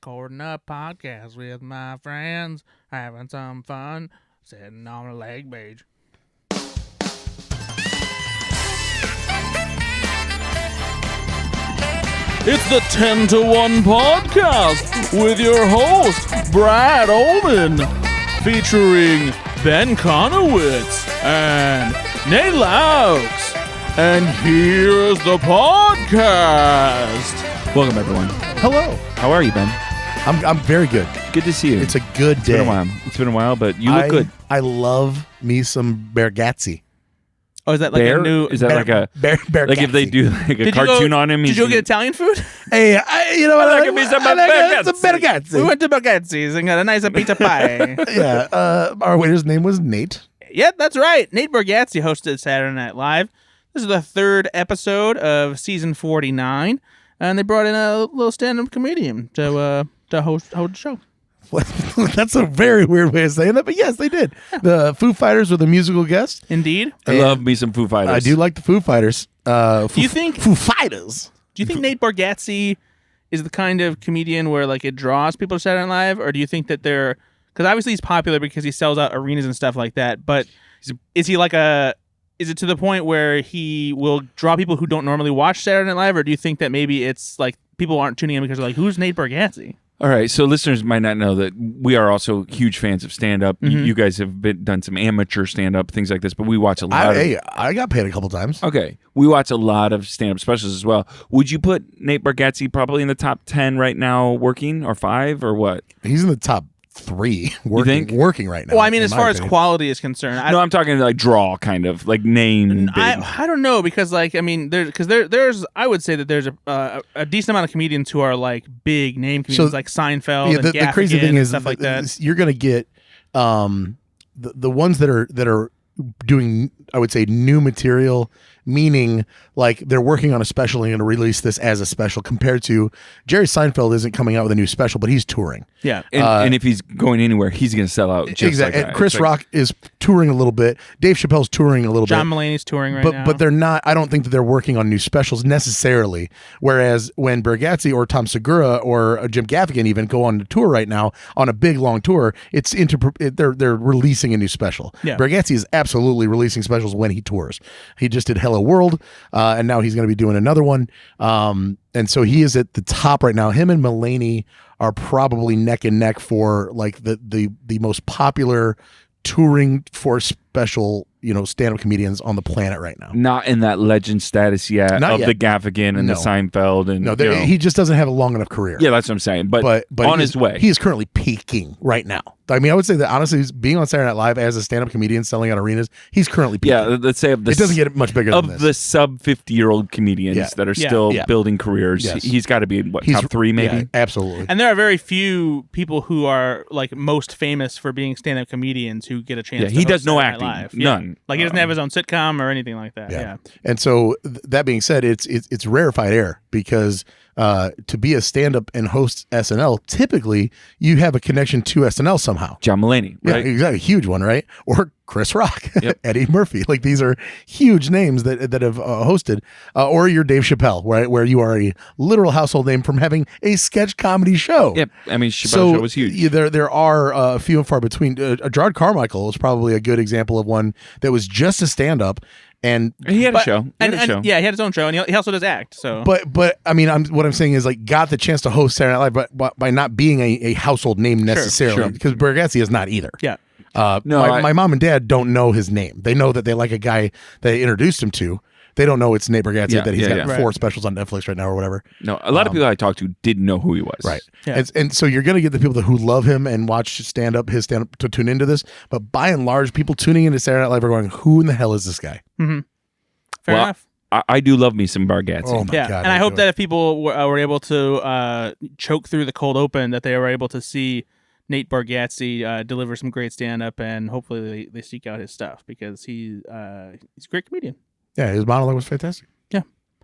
recording a podcast with my friends, having some fun, sitting on a leg bench. It's the 10 to 1 podcast with your host, Brad Ullman, featuring Ben Conowitz and Nate Laux. And here's the podcast. Welcome, everyone. Hello. How are you, Ben? I'm very good. Good to see you. It's a good day. It's been a while, but you look good. I love me some Bargatze. Oh, is that like Bear? a new... Is that like a... Bargatze. Like if they do like a cartoon on him? Did you go get Italian food? Hey, you know what? I like me some Bargatze. We went to Bargatze's and got a nice pizza pie. Yeah. Our waiter's name was Nate. Yep, that's right. Nate Bargatze hosted Saturday Night Live. This is the third episode of season 49, and they brought in a little stand-up comedian to host the show. That's a very weird way of saying that, but yes, they did. The Foo Fighters were the musical guest. Indeed. I love me some Foo Fighters. I do like the Foo Fighters. Do you think Foo Fighters? Do you think Nate Bargatze is the kind of comedian where like it draws people to Saturday Night Live, or do you think that they're... Because obviously he's popular because he sells out arenas and stuff like that, but is he like a... Is it to the point where he will draw people who don't normally watch Saturday Night Live, or do you think that maybe it's like people aren't tuning in because they're like, who's Nate Bargatze? All right, so listeners might not know that we are also huge fans of stand-up. Mm-hmm. You guys have done some amateur stand-up, things like this, but we watch a lot I got paid a couple times. Okay, we watch a lot of stand-up specials as well. Would you put Nate Bargatze probably in the top 10 right now working, or 5, or what? He's in the top 3 working right now. Well, I mean, as far as quality is concerned, I'm talking like draw, kind of like name. I don't know, because like I mean, there's I would say that there's a decent amount of comedians who are like big name comedians, like Seinfeld. Yeah, the crazy thing is stuff like that. You're gonna get the ones that are doing, I would say, new material, meaning like they're working on a special and going to release this as a special, compared to Jerry Seinfeld isn't coming out with a new special, but he's touring. Yeah. And if he's going anywhere, he's going to sell out. Just exactly. Like and Chris Rock is touring a little bit. Dave Chappelle's touring a little John bit. Mulaney's touring right now. But they're not, I don't think that they're working on new specials necessarily. Whereas when Bargatze or Tom Segura or Jim Gaffigan even go on the tour right now, on a big long tour, they're releasing a new special. Yeah. Bargatze is absolutely releasing specials when he tours. He just did Hello World, and now he's going to be doing another one. And so he is at the top right now. Him and Mulaney are probably neck and neck for like the most popular touring for special, stand-up comedians on the planet right now. Not in that legend status yet Not of yet. the Gaffigan and the Seinfeld. And No, he just doesn't have a long enough career. Yeah, that's what I'm saying. But on his way. He is currently peaking right now. I mean, I would say that honestly, being on Saturday Night Live as a stand-up comedian selling out arenas, he's currently peaking. Yeah, let's say it doesn't get much bigger than this. Of the sub-50-year-old comedians that are still building careers, he's got to be in, top 3 maybe? Yeah, absolutely. And there are very few people who are like most famous for being stand-up comedians who get a chance to he does host no Saturday Night acting. Live. None. Like he doesn't have his own sitcom or anything like that. Yeah. And so that being said, it's rarefied air, because to be a stand-up and host SNL, typically you have a connection to SNL somehow. John Mulaney, right? Yeah, exactly. Huge one, right? Or Chris Rock, Yep. Eddie Murphy. Like, these are huge names that have hosted. Or you're Dave Chappelle, right? Where you are a literal household name from having a sketch comedy show. Yep. I mean, Chappelle Show was huge. There are few and far between. Gerard Carmichael is probably a good example of one that was just a stand-up. And he had a show. Yeah, he had his own show, and he also does act. So, but I mean, what I'm saying is, like, got the chance to host Saturday Night Live, but by not being a household name necessarily, because Bargatze is not either. Yeah. My mom and dad don't know his name. They know that they like a guy they introduced him to. They don't know it's Nate Bargatze, that he's got 4 specials on Netflix right now or whatever. No, a lot of people I talked to didn't know who he was. Right. Yeah. And so you're going to get the people who love him and watch his stand-up to tune into this. But by and large, people tuning into Saturday Night Live are going, who in the hell is this guy? Mm-hmm. Fair enough. I do love me some Bargatze. Oh my God. And I hope that if people were able to choke through the cold open, that they were able to see Nate Bargatze deliver some great stand-up, and hopefully they seek out his stuff, because he's a great comedian. Yeah, his monologue was fantastic. Yeah.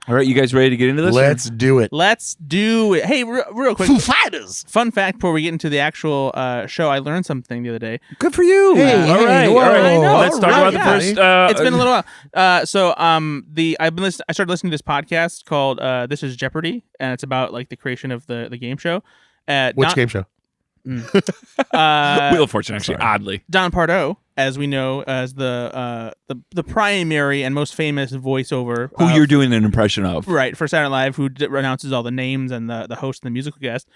All right, you guys ready to get into this? Let's do it. Let's do it. Hey, real quick. Foo Fighters. Fun fact before we get into the actual show, I learned something the other day. Good for you. Hey, all right. whoa. I know. Let's talk about the first. It's been a little while. I started listening to this podcast called This Is Jeopardy, and it's about like the creation of the game show. Which game show? Wheel of Fortune, actually, sorry. oddly. Don Pardo, as we know, as the primary and most famous voiceover. Who you're doing an impression of. Right, for Saturday Night Live, who announces all the names and the host and the musical guest.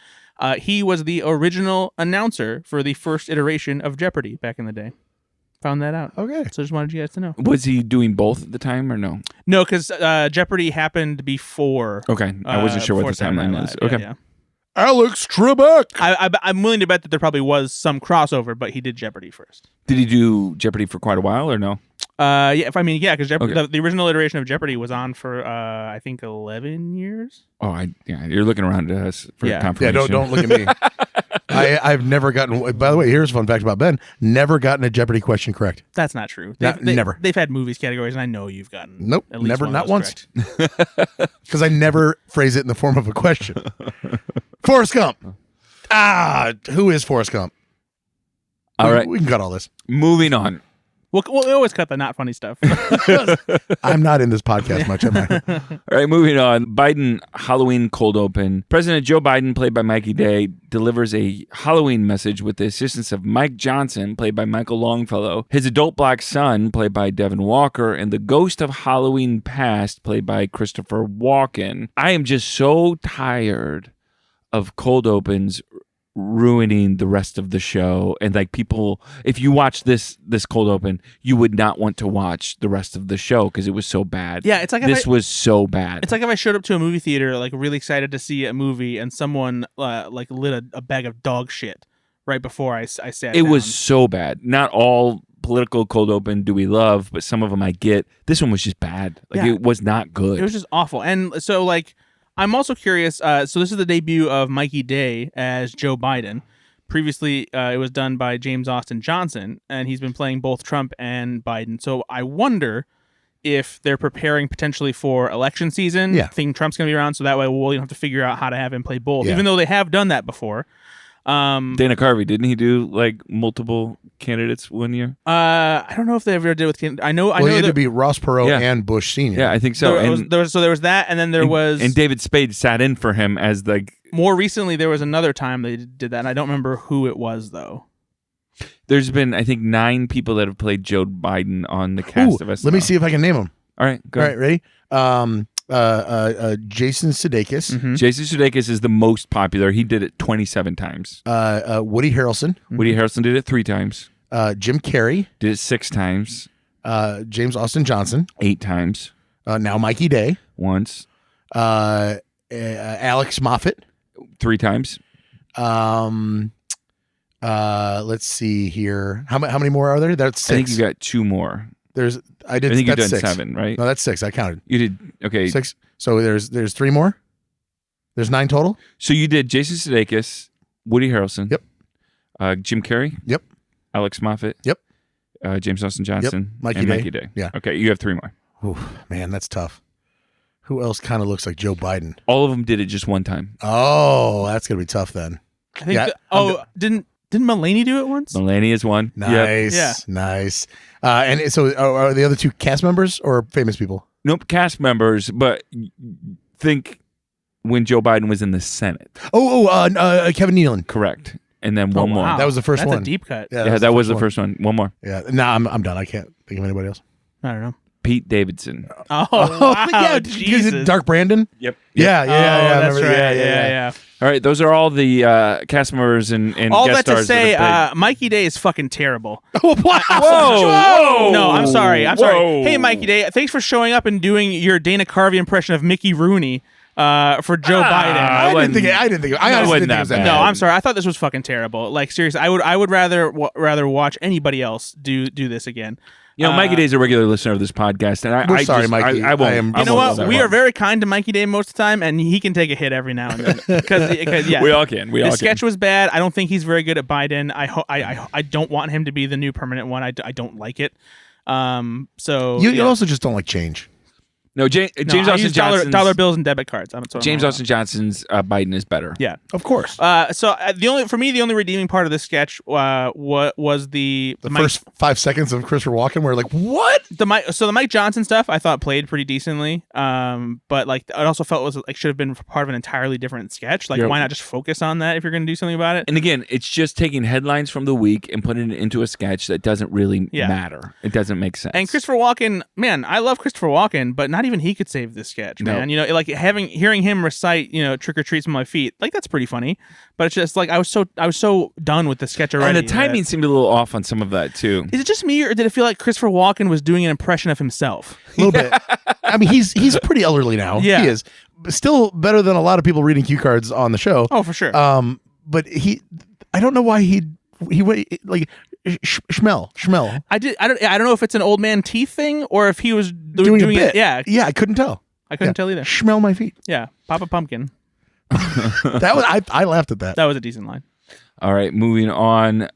He was the original announcer for the first iteration of Jeopardy back in the day. Found that out. Okay. So just wanted you guys to know. Was he doing both at the time or no? No, because Jeopardy happened before. Okay. I wasn't sure what the before Saturday timeline Night is. Live. Okay. Yeah. Alex Trebek. I'm willing to bet that there probably was some crossover, but he did Jeopardy first. Did he do Jeopardy for quite a while or no? Because Okay. the original iteration of Jeopardy was on for I think 11 years. Oh, you're looking around at us for Yeah. confirmation. Yeah, don't look at me. I've never gotten. By the way, here's a fun fact about Ben. Never gotten a Jeopardy question correct. That's not true. Never. They've had movies categories, and I know you've gotten. Nope, at least never, one of not those once. correct. Because I never phrase it in the form of a question. Forrest Gump. Who is Forrest Gump? All right. We can cut all this. Moving on. We'll always cut the not funny stuff. I'm not in this podcast much, am I? All right, moving on. Biden Halloween cold open. President Joe Biden, played by Mikey Day, delivers a Halloween message with the assistance of Mike Johnson, played by Michael Longfellow, his adult black son, played by Devin Walker, and the ghost of Halloween past, played by Christopher Walken. I am just so tired of cold opens ruining the rest of the show, and like people, if you watch this cold open, you would not want to watch the rest of the show because it was so bad. Yeah, it's like this was so bad. It's like if I showed up to a movie theater, like really excited to see a movie, and someone like lit a bag of dog shit right before I sat. It down. was so bad. Not all political cold open do we love, but some of them I get. This one was just bad. Like Yeah. it was not good. It was just awful. And so like I'm also curious. So this is the debut of Mikey Day as Joe Biden. Previously, it was done by James Austin Johnson, and he's been playing both Trump and Biden. So I wonder if they're preparing potentially for election season. Yeah. Thinking Trump's going to be around, so that way we'll have to figure out how to have him play both, Yeah. even though they have done that before. Dana Carvey, didn't he do like multiple candidates one year? I don't know if they ever did with. I know Well, he had that to be Ross Perot Yeah. and Bush Senior. Yeah, I think so. there was that, and then there was and David Spade sat in for him as like. more recently. There was another time they did that, and I don't remember who it was though. There's been, I think, 9 people that have played Joe Biden on the cast of SNL. Let me see if I can name them. All right, go All ahead. right, ready? Jason Sudeikis, Mhm. Jason Sudeikis is the most popular. He did it 27 times. Woody Harrelson, Woody Harrelson did it 3 times. Jim Carrey, Did it 6 times. James Austin Johnson, 8 times. now Mikey Day, Once. Alex Moffat. 3 times. Let's see here. How many more are there? That's 6. I think you got 2 more. I did. I think you've that's done 6. 7, right? No, that's 6. I counted You did. Okay. 6. So there's 3 more. There's 9 total. So you did Jason Sudeikis, Woody Harrelson. Yep. Jim Carrey. Yep. Alex Moffat. Yep. James Austin Johnson. Mikey and Day. Mikey Day. Yeah. Okay, you have 3 more. Oof, man, that's tough. Who else kind of looks like Joe Biden? All of them did it just one time. Oh, that's gonna be tough then. I think. Yeah, Didn't Mulaney do it once? Mulaney is one. Yep. Nice, Yeah. nice. And so, are the other 2 cast members or famous people? Nope, cast members, but think when Joe Biden was in the Senate. Kevin Nealon. Correct. And then one more. Wow. That was the first That's one. a deep cut. Yeah, that was the first one. One more. Yeah, nah, I'm done. I can't think of anybody else. I don't know. Pete Davidson. Oh, wow, yeah, Jesus. Dark Brandon. Yep. Yeah, That's remember- right. Yeah. All right, those are all the cast members and All guest that to stars say, that have Mikey Day is fucking terrible. Wow. Whoa! No, I'm sorry. I'm Whoa. sorry. Hey, Mikey Day, thanks for showing up and doing your Dana Carvey impression of Mickey Rooney for Joe Biden. I didn't think. I honestly didn't think it was that bad. No, bad. I'm sorry. I thought this was fucking terrible. Like seriously, I would rather watch anybody else do this again. You know, Mikey Day's a regular listener of this podcast, and We're I sorry, just, Mikey. I won't. I am- You I know won't what? go We that are very kind to Mikey Day most of the time, and he can take a hit every now and then. Because yeah, We all can. We all his can. sketch was bad. I don't think he's very good at Biden. I don't want him to be the new permanent one. I don't like it. So You also just don't like change. No, James I Austin use Johnson's dollar bills and debit cards. That's what James I'm Austin Johnson's Biden is better. Yeah, Of course. the only redeeming part of this sketch was the First 5 seconds of Christopher Walken, we're like, what? the Mike Johnson stuff I thought played pretty decently. But like I also felt it was like should have been part of an entirely different sketch. Like why not just focus on that if you're going to do something about it? And again, it's just taking headlines from the week and putting it into a sketch that doesn't really matter. It doesn't make sense. And Christopher Walken, man, I love Christopher Walken, but not even he could save this sketch, man. You know, like hearing him recite, Trick or Treats on my feet, like that's pretty funny. But it's just like I was so done with the sketch already. And the timing seemed a little off on some of that too. Is it just me, or did it feel like Christopher Walken was doing an impression of himself? A little bit. I mean, he's pretty elderly now. Yeah. He is. Still better than a lot of people reading cue cards on the show. Oh, for sure. But I don't know why he like Schmel. I don't know if it's an old man teeth thing or if he was doing a bit. Yeah, I couldn't tell. I couldn't tell either. Smell my feet. Yeah, Papa Pumpkin. That was I laughed at that. That was a decent line. All right, moving on.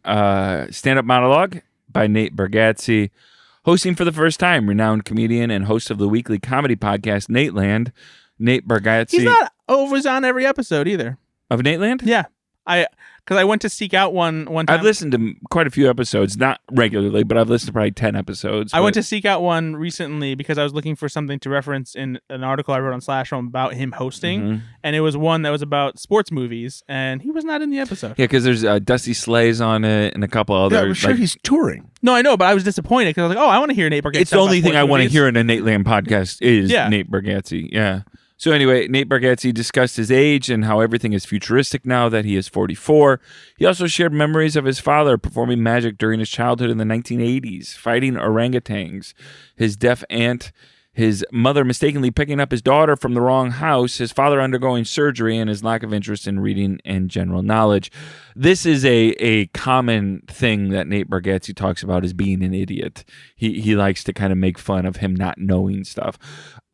Stand-up monologue by Nate Bargatze. Hosting for the first time, renowned comedian and host of the weekly comedy podcast Nate Land, Nate Bargatze. He's not always on every episode either. Of Nate Land? Yeah. Because I went to seek out one time. I've listened to quite a few episodes, not regularly, but I've listened to probably 10 episodes. I went to seek out one recently because I was looking for something to reference in an article I wrote on Slashfilm about him hosting, and it was one that was about sports movies, and he was not in the episode. Yeah, because there's Dusty Slays on it and a couple other. Yeah, I'm sure he's touring. No, I know, but I was disappointed because I was like, oh, I want to hear Nate Bargatze. It's the only thing I want to hear in a Nate Land podcast is Nate Bargatze. Yeah. So anyway, Nate Bargatze discussed his age and how everything is futuristic now that he is 44. He also shared memories of his father performing magic during his childhood in the 1980s, fighting orangutans, his deaf aunt, his mother mistakenly picking up his daughter from the wrong house, his father undergoing surgery, and his lack of interest in reading and general knowledge. This is a common thing that Nate Bargatze talks about, is being an idiot. He likes to kind of make fun of him not knowing stuff.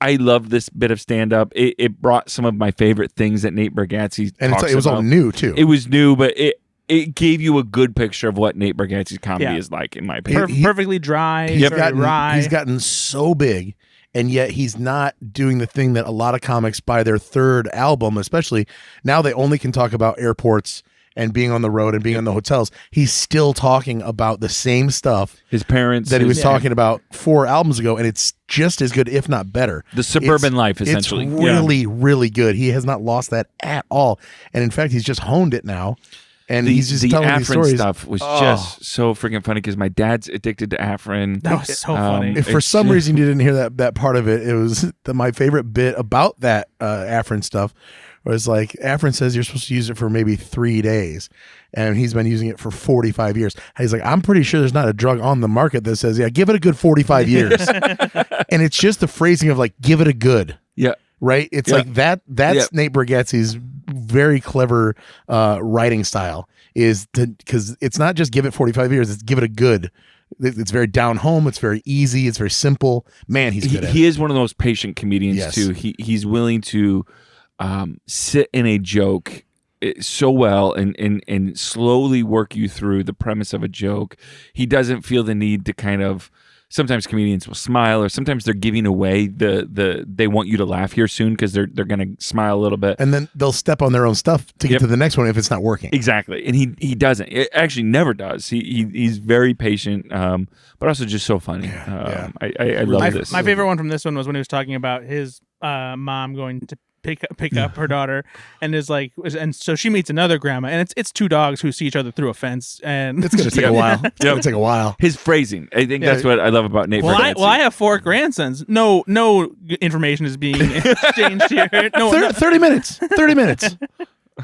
I love this bit of stand-up. It brought some of my favorite things that Nate Bargatze and talks it was about. all new, too. It was new, but it gave you a good picture of what Nate Bargatze's comedy is like, in my opinion. Perfectly dry. He's gotten so big, and yet he's not doing the thing that a lot of comics by their third album, especially now, they only can talk about airports and being on the road and being in the hotels. He's still talking about the same stuff his parents that he was talking about 4 albums ago, and it's just as good, if not better. The suburban life, essentially. It's really, really good. He has not lost that at all, and in fact, he's just honed it now. And he's just telling these stories. Stuff was just so freaking funny because my dad's addicted to Afrin. That was so funny. If for some reason you didn't hear that part of it, it was my favorite bit about that Afrin stuff. Was like, Afrin says you're supposed to use it for maybe 3 days, and he's been using it for 45 years. He's like, I'm pretty sure there's not a drug on the market that says, give it a good 45 years. And it's just the phrasing of like, give it a good. Yeah. Right? It's like that's Nate Bargatze's very clever writing style, is because it's not just give it 45 years, it's give it a good. It's very down home. It's very easy. It's very simple. Man, he's good at it. He is one of the most patient comedians too. He's willing to sit in a joke so well and slowly work you through the premise of a joke. He doesn't feel the need to kind of, sometimes comedians will smile, or sometimes they're giving away they want you to laugh here soon because they're going to smile a little bit. And then they'll step on their own stuff to get to the next one if it's not working. Exactly. And he doesn't. It actually never does. He's very patient, but also just so funny. I love this. My favorite one from this one was when he was talking about his mom going to pick up her daughter, and so she meets another grandma, and it's 2 dogs who see each other through a fence, and it's gonna take a while. It's gonna take a while. His phrasing, I think that's what I love about Nate. I have 4 grandsons. No information is being exchanged here. 30 minutes. 30 minutes.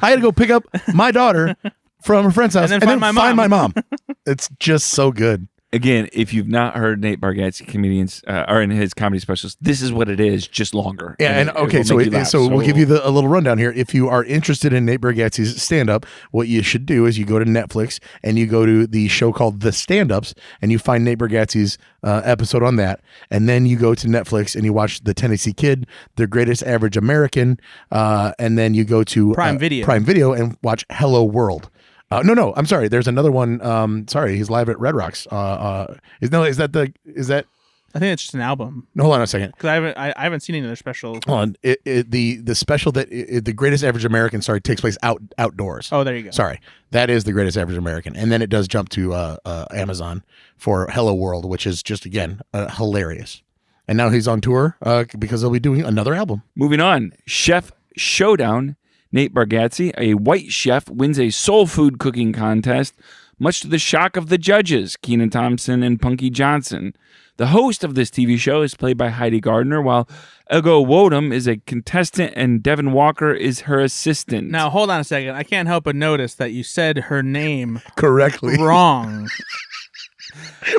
I had to go pick up my daughter from her friend's house and then find my mom. It's just so good. Again, if you've not heard Nate Bargatze comedians or in his comedy specials, this is what it is, just longer. Yeah, and okay, so we'll give you a little rundown here. If you are interested in Nate Bargatze's stand-up, what you should do is you go to Netflix and you go to the show called The Stand-Ups, and you find Nate Bargatze's episode on that, and then you go to Netflix and you watch The Tennessee Kid, The Greatest Average American, and then you go to Prime Video and watch Hello World. No, I'm sorry. There's another one. Sorry, he's live at Red Rocks. Is that I think it's just an album. No, hold on a second. Because I haven't seen any other special. Hold on. The special that the Greatest Average American, takes place outdoors. Oh, there you go. Sorry, that is the Greatest Average American, and then it does jump to Amazon for Hello World, which is just again hilarious. And now he's on tour because they'll be doing another album. Moving on, Chef Showdown. Nate Bargatze, a white chef, wins a soul food cooking contest, much to the shock of the judges, Kenan Thompson and Punky Johnson. The host of this TV show is played by Heidi Gardner, while Ego Nwodim is a contestant and Devin Walker is her assistant. Now, hold on a second. I can't help but notice that you said her name correctly wrong.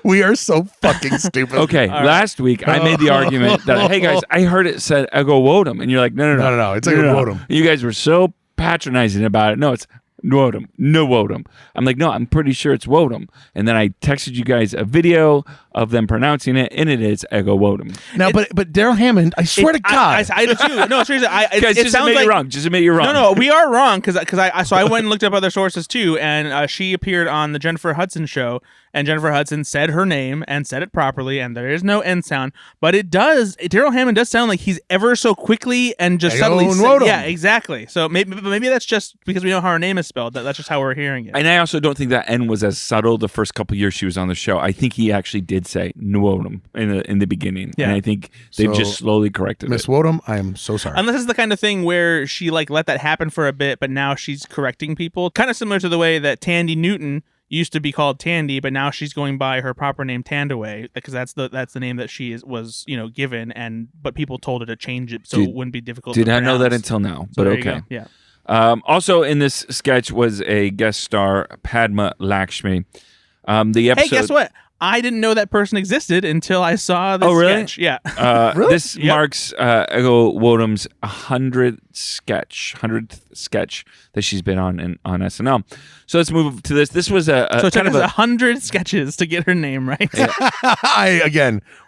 We are so fucking stupid. Okay, last week I made the argument that, hey guys, I heard it said Ego Nwodim, and you're like, no, it's Ego Nwodim. You guys were so patronizing about it. No, it's Nwodim. I'm like, no, I'm pretty sure it's Nwodim. And then I texted you guys a video of them pronouncing it, and it is Ego Nwodim. Now, but Daryl Hammond, I swear to God, I do too. No, seriously, guys, it just sounds admit like you're wrong. Just admit you're wrong. No, we are wrong because I went and looked up other sources too, and she appeared on the Jennifer Hudson show, and Jennifer Hudson said her name and said it properly, and there is no N sound, but it does. Daryl Hammond does sound like he's ever so quickly and just suddenly. Yeah, exactly. So maybe that's just because we know how her name is spelled. That's just how we're hearing it. And I also don't think that N was as subtle the first couple years she was on the show. I think he actually did say Nwodim in the beginning, and I think they've just slowly corrected Miss it. Nwodim, I am so sorry. And this is the kind of thing where she let that happen for a bit, but now she's correcting people. Kind of similar to the way that Tandy Newton used to be called Tandy, but now she's going by her proper name Tandaway because that's the name that she was given, but people told her to change it so it wouldn't be difficult. Did to not know that pronounce. until now, So but there you okay. go. Yeah. Also in this sketch was a guest star, Padma Lakshmi. The episode. Hey, guess what? I didn't know that person existed until I saw this sketch. Yeah. Really? This marks Ego Nwodim's 100th sketch that she's been on SNL. So let's move to this. This was so it took kind of us 100 sketches to get her name right.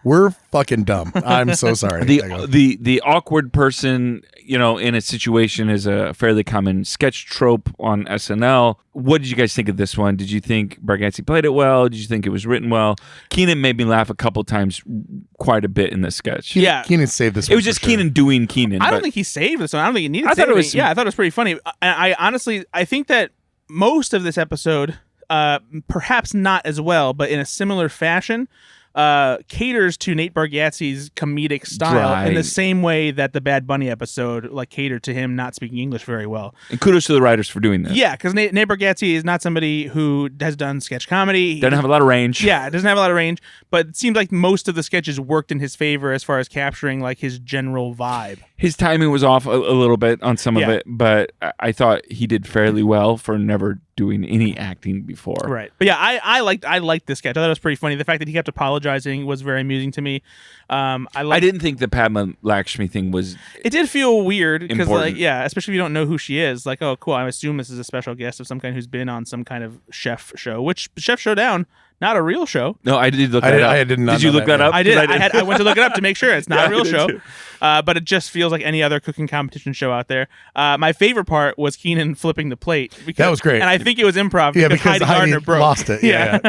We're fucking dumb. I'm so sorry. The awkward person, in a situation is a fairly common sketch trope on SNL. What did you guys think of this one? Did you think Bargatze played it well? Did you think it was written well? Kenan made me laugh a couple times quite a bit in this sketch. Kenan saved this one. It was just Kenan doing Kenan. I don't think he saved this one. I don't think he needed to I thought it was. Yeah, I thought it was pretty funny. I honestly think that most of this episode, perhaps not as well, but in a similar fashion, caters to Nate Bargatze's comedic style in the same way that the Bad Bunny episode catered to him not speaking English very well. And kudos to the writers for doing that. Yeah, because Nate Bargatze is not somebody who has done sketch comedy. Doesn't have a lot of range. Yeah, it doesn't have a lot of range, but it seems like most of the sketches worked in his favor as far as capturing his general vibe. His timing was off a little bit on some of it, but I thought he did fairly well for never doing any acting before. Right. But yeah, I liked this sketch. I thought it was pretty funny. The fact that he kept apologizing was very amusing to me. I didn't think the Padma Lakshmi thing was. It did feel weird because, important. especially if you don't know who she is. Oh, cool. I assume this is a special guest of some kind who's been on some kind of chef show, which Chef Showdown, not a real show. No, I did look that up. I did not. Did you look that up? I did. I went to look it up to make sure it's not a real show. Too. But it just feels like any other cooking competition show out there. My favorite part was Kenan flipping the plate. That was great. And I think it was improv because Heidi Gardner broke. Lost it. Yeah.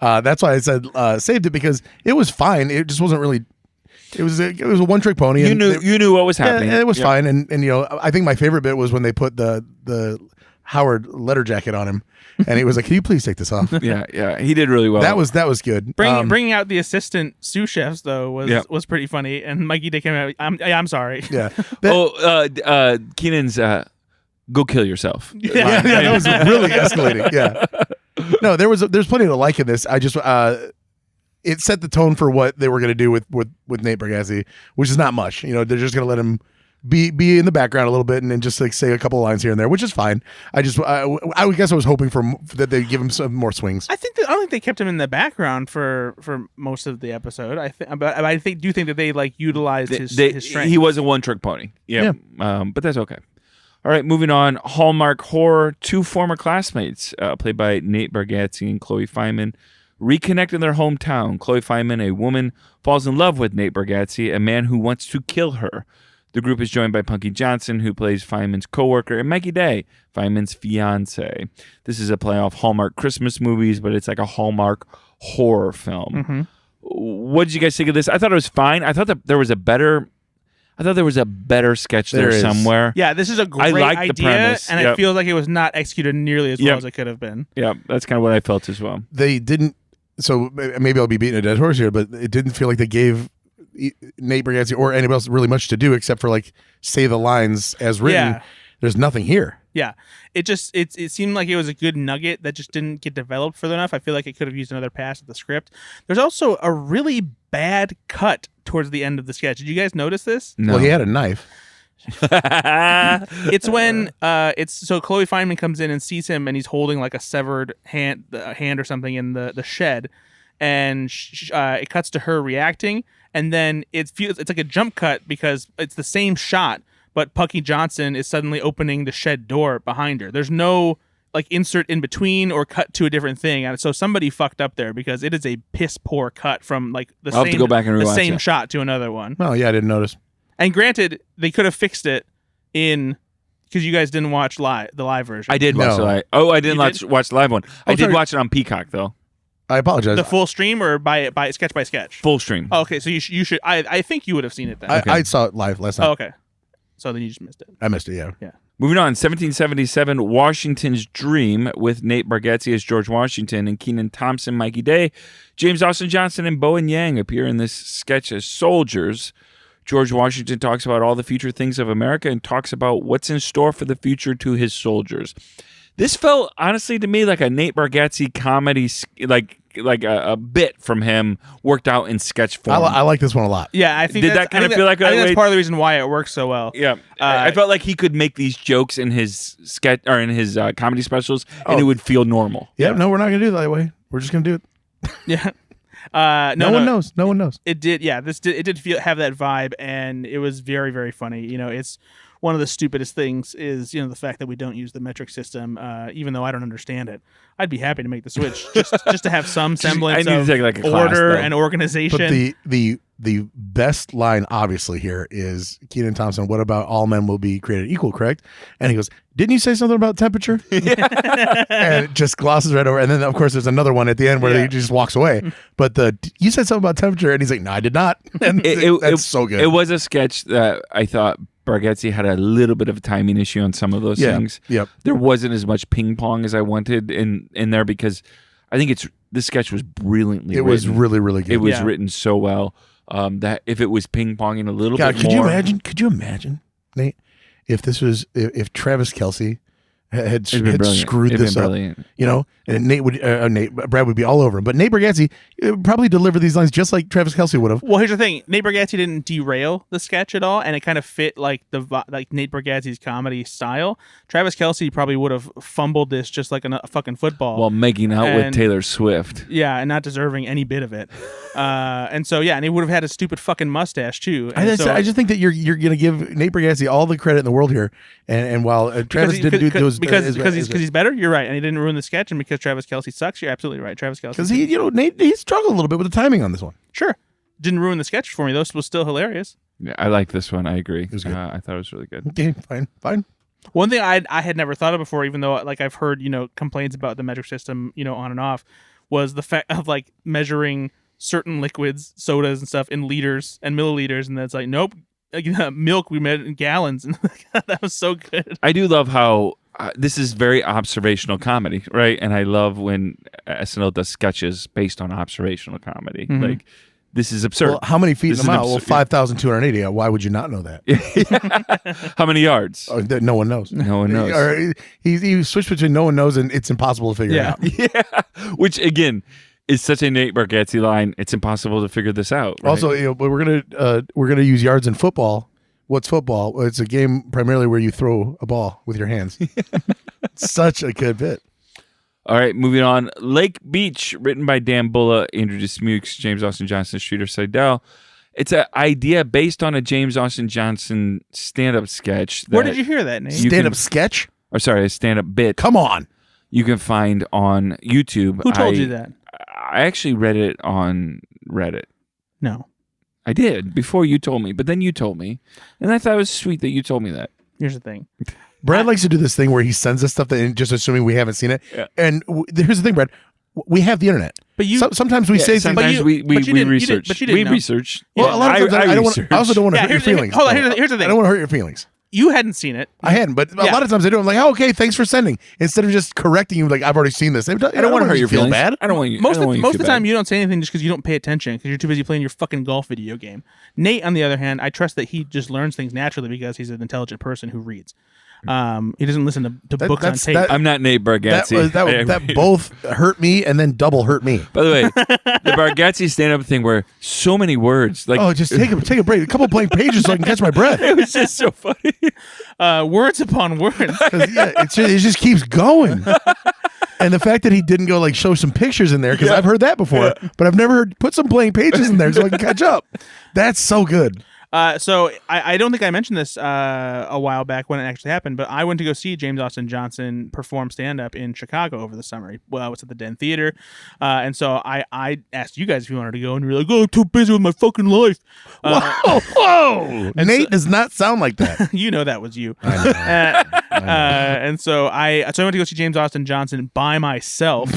That's why I said saved it, because it was fine. It just wasn't really. It was a one trick pony. You knew what was happening. Yeah, it was fine. And I think my favorite bit was when they put the Howard letter jacket on him, and he was like, "Can you please take this off?" Yeah, he did really well. That was good. Bringing out the assistant sous chefs though was pretty funny, and Mikey Dick came out. I'm sorry. Yeah. Kenan's go kill yourself. Yeah, that was really escalating. Yeah. No, there's plenty to like in this. I just it set the tone for what they were going to do with Nate Bargatze, which is not much. They're just going to let him be in the background a little bit and then just say a couple of lines here and there, which is fine. I guess I was hoping that they give him some more swings. I don't think they kept him in the background for most of the episode. But I do think that they utilized his strength. He was a one trick pony. Yeah. But that's okay. All right, moving on. Hallmark Horror. Two former classmates, played by Nate Bargatze and Chloe Fineman, reconnect in their hometown. Chloe Fineman, a woman, falls in love with Nate Bargatze, a man who wants to kill her. The group is joined by Punky Johnson, who plays Fineman's coworker, and Mikey Day, Fineman's fiance. This is a play off Hallmark Christmas movies, but it's like a Hallmark horror film. Mm-hmm. what did you guys think of this? I thought it was fine. I thought that there was a better sketch there somewhere. Yeah, this is a great like the idea, premise. and it feels like it was not executed nearly as well as it could have been. Yeah, that's kind of what I felt as well. They didn't. So maybe I'll be beating a dead horse here, but it didn't feel like they gave Nate Bargatze or anybody else really much to do except for like say the lines as written. Yeah. There's nothing here. Yeah, it seemed like it was a good nugget that just didn't get developed further enough. I feel like it could have used another pass at the script. There's also a really bad cut towards the end of the sketch. Did you guys notice this? No. Well, he had a knife. It's when so Chloe Fineman comes in and sees him, and he's holding like a severed hand or something in the shed, and it cuts to her reacting, and then it's like a jump cut because it's the same shot. But Pucky Johnson is suddenly opening the shed door behind her. There's no like insert in between or cut to a different thing. And so somebody fucked up there because it is a piss poor cut from like the I'll have to go back and rewatch the same it. shot to another one. Oh, yeah, I didn't notice. And granted, they could have fixed it because you guys didn't watch the live version. I did watch the live. Oh, I didn't watch the live one. I did sorry. watch it on Peacock though. I apologize. The full stream or by sketch by sketch? Full stream. Oh, okay, so you should. I think you would have seen it then. I saw it live last night. Oh, okay. So then you just missed it. I missed it, yeah. Yeah. Moving on, 1777, Washington's Dream with Nate Bargatze as George Washington and Kenan Thompson, Mikey Day. James Austin Johnson and Bowen Yang appear in this sketch as soldiers. George Washington talks about all the future things of America and talks about what's in store for the future to his soldiers. This felt, honestly, to me like a Nate Bargatze comedy, like a bit from him worked out in sketch form. I like this one a lot. Yeah, I think Did that kind of feel like I think a that's way- part of the reason why it works so well. Yeah, I felt like he could make these jokes in his sketch or in his comedy specials, and it would feel normal. Yeah, no, we're not going to do it that way. We're just going to do it. Yeah. No one knows. No one knows. It did. Yeah, it did have that vibe, and it was very, very funny. You know, it's one of the stupidest things is the fact that we don't use the metric system. Even though I don't understand it, I'd be happy to make the switch just to have some semblance I need of to take like a class, order though. and organization. But the best line, obviously, here is Kenan Thompson. What about all men will be created equal? Correct? And he goes, "Didn't you say something about temperature?" And it just glosses right over. And then, of course, there's another one at the end where he just walks away. But you said something about temperature, and he's like, "No, I did not." And that's so good. It was a sketch that I thought Bargatze had a little bit of a timing issue on some of those things. Yep. There wasn't as much ping pong as I wanted in there because I think this sketch was brilliantly written. It was really, really good. It was written so well that if it was ping ponging a little bit could more. Could you imagine, Nate, if this was if Travis Kelce had screwed this up, and Brad would be all over him. But Nate Bargatze probably delivered these lines just like Travis Kelce would have. Well, here's the thing: Nate Bargatze didn't derail the sketch at all, and it kind of fit like Nate Bargatze's comedy style. Travis Kelce probably would have fumbled this just like a fucking football while making out with Taylor Swift. Yeah, and not deserving any bit of it. And so and he would have had a stupid fucking mustache too. I just think that you're gonna give Nate Bargatze all the credit in the world here, and while Travis didn't do those because he's better. You're right, and he didn't ruin the sketch, and because Travis Kelce sucks, you're absolutely right. Travis Kelce, because Nate struggled a little bit with the timing on this one. Sure, didn't ruin the sketch for me. Though, was still hilarious. Yeah, I like this one. I agree. It was good. I thought it was really good. Okay, fine. One thing I had never thought of before, even though like I've heard complaints about the metric system on and off, was the fact of like measuring certain liquids, sodas and stuff in liters and milliliters, and that's like nope. Milk we made in gallons, and that was so good. I do love how this is very observational comedy, right? And I love when SNL does sketches based on observational comedy. Mm-hmm. Like this is absurd. Well, how many feet This in a is mile? Well, absurd. 5,280. Why would you not know that? How many yards? No one knows. No one knows. Or he switched between no one knows and it's impossible to figure it out. Yeah, which again is such a Nate Bargatze line. It's impossible to figure this out. Right? Also, but we're gonna use yards in football. What's football? Well, it's a game primarily where you throw a ball with your hands. Such a good bit. All right, moving on. Lake Beach, written by Dan Bulla, Andrew Dismukes, James Austin Johnson, Streeter Seidel. It's an idea based on a James Austin Johnson stand-up sketch. Where did you hear that, Nate? Stand-up sketch? Or sorry, a stand-up bit. Come on. You can find on YouTube. Who told you that? I actually read it on Reddit. No. I did before you told me, but then you told me, and I thought it was sweet that you told me that. Here's the thing. Brad likes to do this thing where he sends us stuff that just assuming we haven't seen it. Yeah. And here's the thing, Brad. We have the internet. But you sometimes we say things. Sometimes we research. But you didn't we know. research. Well, a lot of times I also don't want to hurt your feelings. Hold on, here's the thing. I don't want to hurt your feelings. You hadn't seen it. I hadn't, but a lot of times I do. I'm like, oh, okay, thanks for sending. Instead of just correcting you, like, I've already seen this. I don't want to hurt your feel feelings. bad. I don't want you. Most of the time, you don't say anything just because you don't pay attention because you're too busy playing your fucking golf video game. Nate, on the other hand, I trust that he just learns things naturally because he's an intelligent person who reads. He doesn't listen to books on tape. I'm not Nate Bargatze. That both hurt me and then double hurt me. By the way, the Bargatze stand-up thing where so many words. Like, oh, just take a break. A couple blank pages so I can catch my breath. It was just so funny. Words upon words. Yeah, it just keeps going. And the fact that he didn't go like show some pictures in there, because I've heard that before, but I've never heard put some blank pages in there so I can catch up. That's so good. So I don't think I mentioned this a while back when it actually happened, but I went to go see James Austin Johnson perform stand-up in Chicago over the summer. Well, I was at the Den Theater, and so I asked you guys if you wanted to go, and you were like, "Oh, I'm too busy with my fucking life." Whoa! Nate does not sound like that. You know that was you. I know. And so I went to go see James Austin Johnson by myself.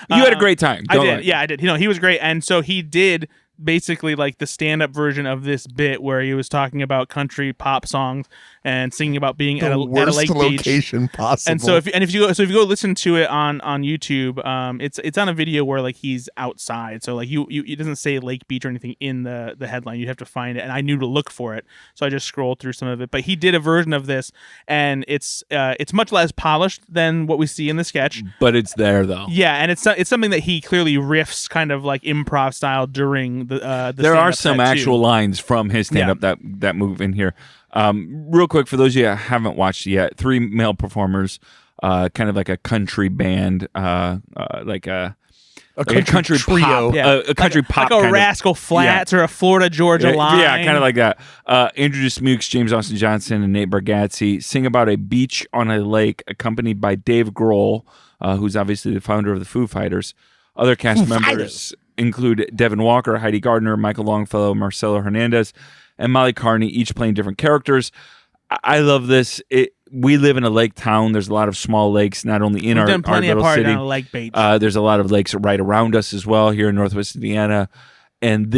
You had a great time. I did. Yeah, I did. He was great, and so he did basically like the stand-up version of this bit where he was talking about country pop songs and singing about being at a lake location beach. possible. And so if you go listen to it on YouTube, it's on a video where like he's outside. So like it doesn't say Lake Beach or anything in the headline. You have to find it, and I knew to look for it, so I just scrolled through some of it. But he did a version of this, and it's much less polished than what we see in the sketch. But it's there though. Yeah, and it's something that he clearly riffs kind of like improv style during the there are some actual lines from his stand-up that move in here. Real quick, for those of you that haven't watched it yet, 3 male performers, kind of like a country band, like a country trio, pop, a country pop, like a kind Rascal Flatts or a Florida Georgia Line. Yeah, kind of like that. Andrew Dismukes, James Austin Johnson, and Nate Bargatze sing about a beach on a lake, accompanied by Dave Grohl, who's obviously the founder of the Foo Fighters. Other cast members include Devin Walker, Heidi Gardner, Michael Longfellow, Marcelo Hernandez, and Molly Carney, each playing different characters. I love this. We live in a lake town. There's a lot of small lakes, not only in our little city. On a lake beach. There's a lot of lakes right around us as well here in Northwest Indiana. And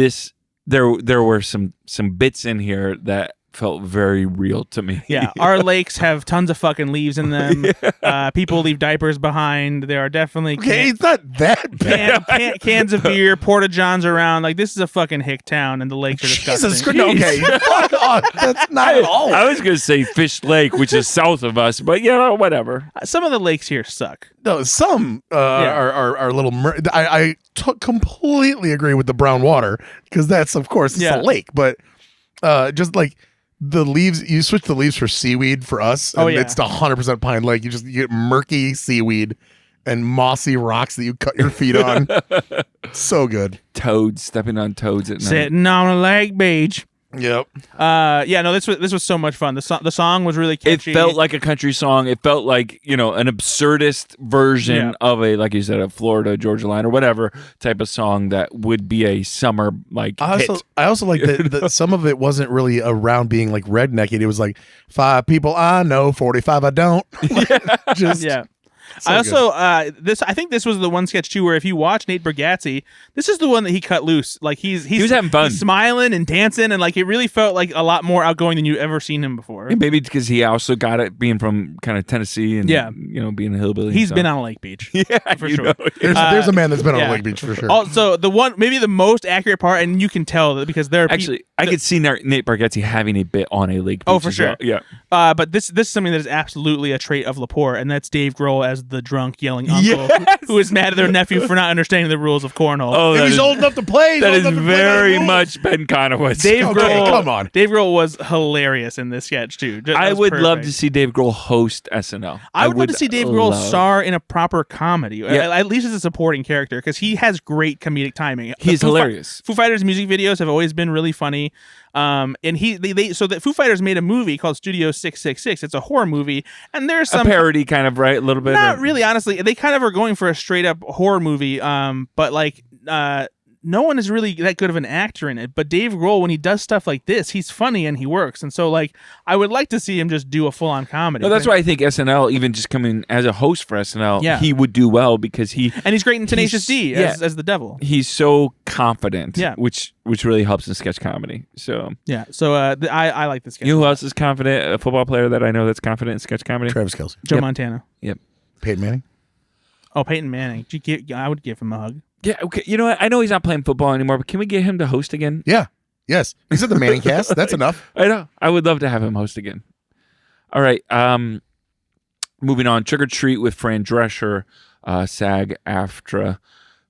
there were some bits in here that felt very real to me. Yeah, our lakes have tons of fucking leaves in them. People leave diapers behind. There are definitely it's not that bad. cans of beer, porta johns around. Like, this is a fucking hick town, and the lakes are disgusting. Jesus Christ! Okay, fuck off. That's not at all. I was gonna say Fish Lake, which is south of us, but whatever. Some of the lakes here suck. No, some are a little. I completely agree with the brown water, because that's, of course, it's a lake, but just like. The leaves, you switch the leaves for seaweed for us, and it's the 100% Pine Lake. You get murky seaweed and mossy rocks that you cut your feet on. So good. Toads, stepping on toads at night. Sitting on a lake beach. Yep. This was so much fun. The song was really catchy. It felt like a country song. It felt like, an absurdist version of a, like you said, a Florida Georgia Line or whatever type of song that would be a summer hit. I also like that some of it wasn't really around being like rednecky. It was like 5 people I know, 45 I don't. So I also I think this was the one sketch too where if you watch Nate Bargatze, this is the one that he cut loose. Like he was having fun, he's smiling and dancing, and like it really felt like a lot more outgoing than you've ever seen him before. And maybe because he also got it being from kind of Tennessee and being a hillbilly. He's been on a lake beach, for sure. There's a man that's been on a lake beach for sure. Also, maybe the most accurate part, and you can tell that because there are I could see Nate Bargatze having a bit on a lake beach. Oh, for sure. Well. Yeah. But this is something that is absolutely a trait of Laporte, and that's Dave Grohl as the drunk yelling uncle who is mad at their nephew for not understanding the rules of cornhole. Oh, he's old enough to play. That is very much Ben Conowitz. Dave Grohl, come on. Dave Grohl was hilarious in this sketch too. I would love to see Dave Grohl host SNL. I would love to see Dave Grohl star in a proper comedy, at least as a supporting character, because he has great comedic timing. He's hilarious. Foo Fighters music videos have always been really funny. And so that Foo Fighters made a movie called Studio 666. It's a horror movie, and there's some a parody kind of, right? A little bit. Not really, honestly. They kind of are going for a straight up horror movie. But like no one is really that good of an actor in it. But Dave Grohl, when he does stuff like this, he's funny and he works. And so, like, I would like to see him just do a full-on comedy. No, that's why I think SNL, even just coming as a host for SNL, he would do well because and he's great in Tenacious D as the devil. He's so confident, which really helps in sketch comedy. So I like this sketch. You know who else is confident? A football player that I know that's confident in sketch comedy? Travis Kelce. Joe Montana. Yep. Peyton Manning. Oh, Peyton Manning. I would give him a hug. Yeah, okay. You know what? I know he's not playing football anymore, but can we get him to host again? Yeah. Yes. He's at the Manning cast. That's enough. I know. I would love to have him host again. All right. Moving on. Trick or Treat with Fran Drescher, SAG-AFTRA.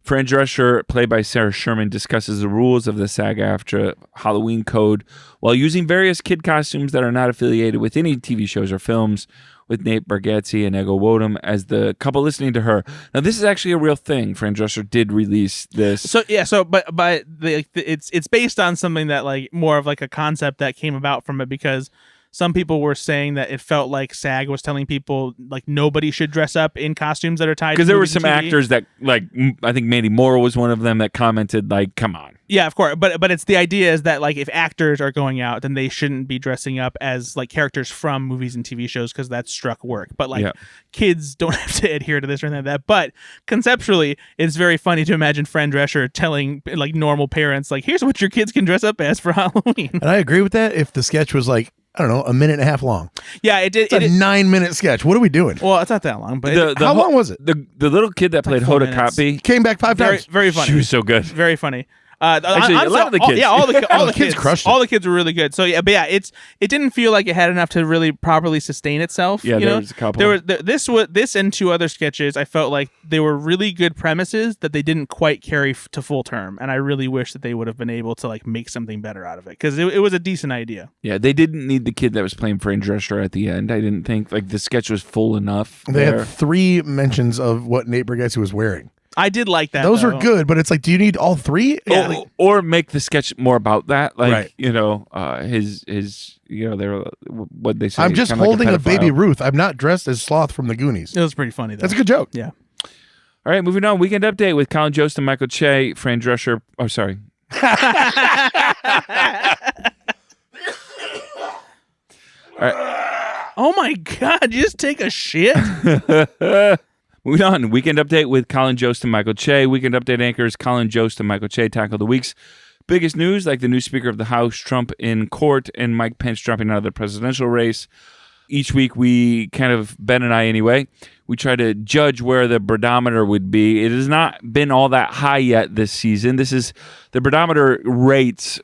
Fran Drescher, played by Sarah Sherman, discusses the rules of the SAG-AFTRA Halloween Code while using various kid costumes that are not affiliated with any TV shows or films, with Nate Bargatze and Ego Nwodim as the couple listening to her. Now, this is actually a real thing. Fran Drescher did release this. It's based on something that, like, more of like a concept that came about from it, because some people were saying that it felt like SAG was telling people, like, nobody should dress up in costumes that are tied to because there were movies some and TV. actors that, like, I think Mandy Moore was one of them that commented, like, come on. Yeah, of course. But it's the idea is that, like, if actors are going out, then they shouldn't be dressing up as, like, characters from movies and TV shows because that struck work. But, like, kids don't have to adhere to this or anything like that. But conceptually, it's very funny to imagine Fran Drescher telling, like, normal parents, like, here's what your kids can dress up as for Halloween. And I agree with that if the sketch was, like, I don't know, a minute and a half long. Yeah, it did. It's a 9-minute sketch. What are we doing? Well, it's not that long, but how long was it? The little kid that played Hoda Kotb came back 5 times. Very funny. She was so good. Very funny. Actually, a lot of the kids. All the kids crushed it. All the kids were really good. So yeah, but yeah, it didn't feel like it had enough to really properly sustain itself. Yeah, there was a couple. This and 2 other sketches. I felt like they were really good premises that they didn't quite carry to full term, and I really wish that they would have been able to, like, make something better out of it, because it was a decent idea. Yeah, they didn't need the kid that was playing Fran Drescher at the end. I didn't think, like, the sketch was full enough. They had 3 mentions of what Nate Bargatze was wearing. I did like that. Those were good, but it's like, do you need all 3? Yeah, or make the sketch more about that, like, right. you know, his you know, they were what they say. I'm just holding a baby Ruth. I'm not dressed as Sloth from the Goonies. It was pretty funny, though. That's a good joke. Yeah. All right, moving on. Weekend Update with Colin Jost and Michael Che. Fran Drescher. Oh, sorry. All right. Oh my God! You just take a shit. Moving on. Weekend Update with Colin Jost and Michael Che. Weekend Update anchors Colin Jost and Michael Che tackle the week's biggest news, like the new Speaker of the House, Trump in court, and Mike Pence dropping out of the presidential race. Each week we kind of, Ben and I anyway, we try to judge where the barometer would be. It has not been all that high yet this season. This is the barometer rates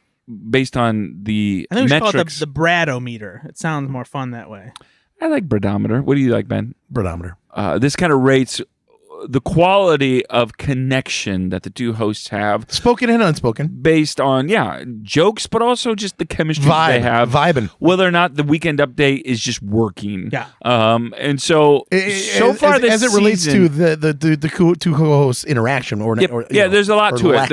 based on the I think we should metrics. call it the Bradometer. It sounds more fun that way. I like barometer. What do you like, Ben? Barometer. This kind of rates the quality of connection that the two hosts have, spoken and unspoken, based on jokes, but also just the chemistry they have, vibing. Whether or not the Weekend Update is just working. Yeah. And so so far this as it relates to the two co-hosts interaction, there's a lot to it.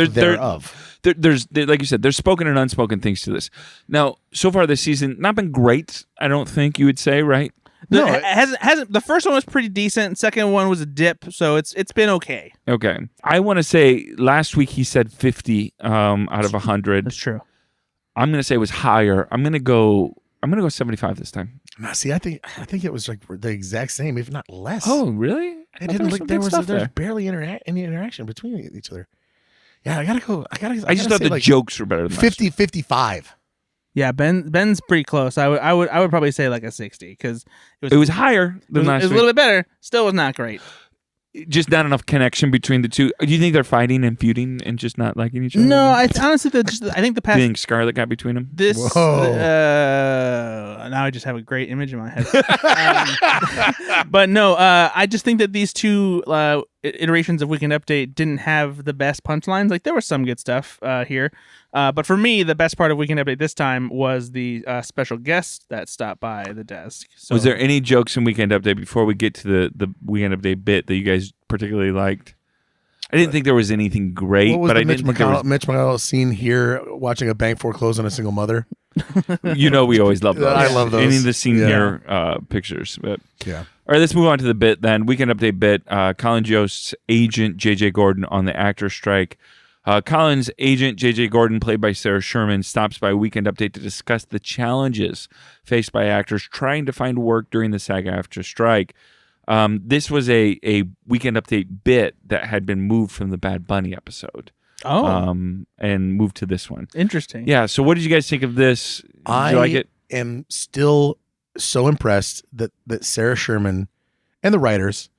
There's like you said, there's spoken and unspoken things to this. Now, so far this season, not been great. I don't think you would say, right? No, it hasn't. The first one was pretty decent. Second one was a dip, so it's been okay. Okay, I want to say last week he said 50 out of 100. That's true. I'm going to say it was higher. I'm going to go 75 this time. Now, see, I think it was like the exact same, if not less. Oh, really? It didn't look. There was barely any interaction between each other. Yeah, I gotta go. I just thought the jokes were better than 50, 55. Yeah, Ben's pretty close. I would probably say like a 60 because it was higher than last week. It was a little bit better. Still was not great. Just not enough connection between the two. Do you think they're fighting and feuding and just not liking each other? No, I honestly I think the past. Do you think Scarlett got between them? Now I just have a great image in my head. But no, I just think that these two iterations of Weekend Update didn't have the best punchlines. Like there was some good stuff here, but for me, the best part of Weekend Update this time was the special guest that stopped by the desk. So, was there any jokes in Weekend Update before we get to the Weekend Update bit that you guys particularly liked? I didn't think there was anything great, what was but the I didn't think there was... Mitch McConnell scene here watching a bank foreclose on a single mother. You know, we always love those. I love those. Any of the scene here pictures. But yeah. All right, let's move on to the bit then. Weekend Update bit. Colin Jost's agent, J.J. Gordon, on the actor strike. Colin's agent, J.J. Gordon, played by Sarah Sherman, stops by Weekend Update to discuss the challenges faced by actors trying to find work during the SAG-AFTRA strike. This was a Weekend Update bit that had been moved from the Bad Bunny episode. And moved to this one. Interesting. Yeah. So what did you guys think of this? Did you like it? Am still so impressed that Sarah Sherman and the writers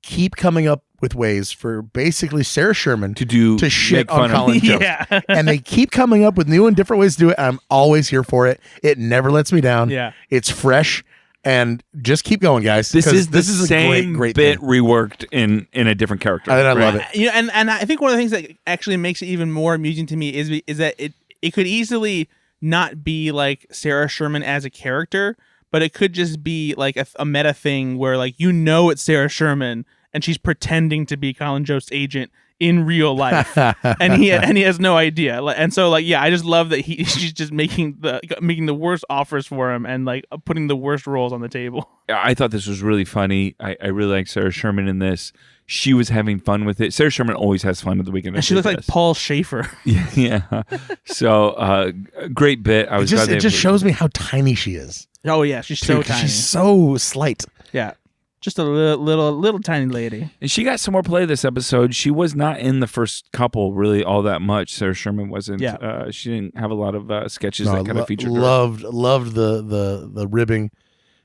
keep coming up with ways for basically Sarah Sherman to shit on Colin Jost. Yeah. And they keep coming up with new and different ways to do it. I'm always here for it. It never lets me down. Yeah. It's fresh. And just keep going, guys. This is the same great bit reworked in a different character. I love it. You know, and I think one of the things that actually makes it even more amusing to me is that it could easily not be like Sarah Sherman as a character, but it could just be like a meta thing where like it's Sarah Sherman and she's pretending to be Colin Jost's agent in real life, and he has no idea. And so like I just love that she's just making the worst offers for him and like putting the worst roles on the table. I thought this was really funny. I really like Sarah Sherman in this. She was having fun with it. Sarah Sherman always has fun at the Weekend. And she looks like Paul Schaefer. Yeah. So great bit. It just shows me how tiny she is. Oh yeah, she's so tiny. She's so slight. Yeah. Just a little tiny lady. And she got some more play this episode. She was not in the first couple really all that much. Sarah Sherman wasn't. Yeah. She didn't have a lot of sketches that kind of featured her. Loved the ribbing.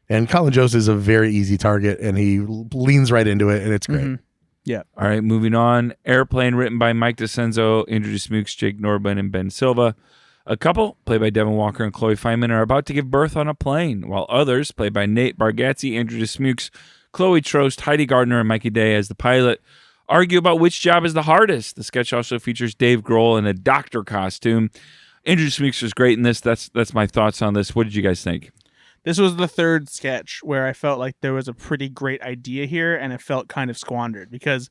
And Colin Jost is a very easy target, and he leans right into it, and it's great. Mm-hmm. Yeah. All right, moving on. Airplane, written by Mike DeCenzo, Andrew DeSmooks, Jake Norbin, and Ben Silva. A couple, played by Devin Walker and Chloe Feynman, are about to give birth on a plane, while others, played by Nate Bargatze, Andrew DeSmooks, Chloe Trost, Heidi Gardner, and Mikey Day as the pilot, argue about which job is the hardest. The sketch also features Dave Grohl in a doctor costume. Andrew DeSmooks was great in this. That's my thoughts on this. What did you guys think? This was the third sketch where I felt like there was a pretty great idea here, and it felt kind of squandered because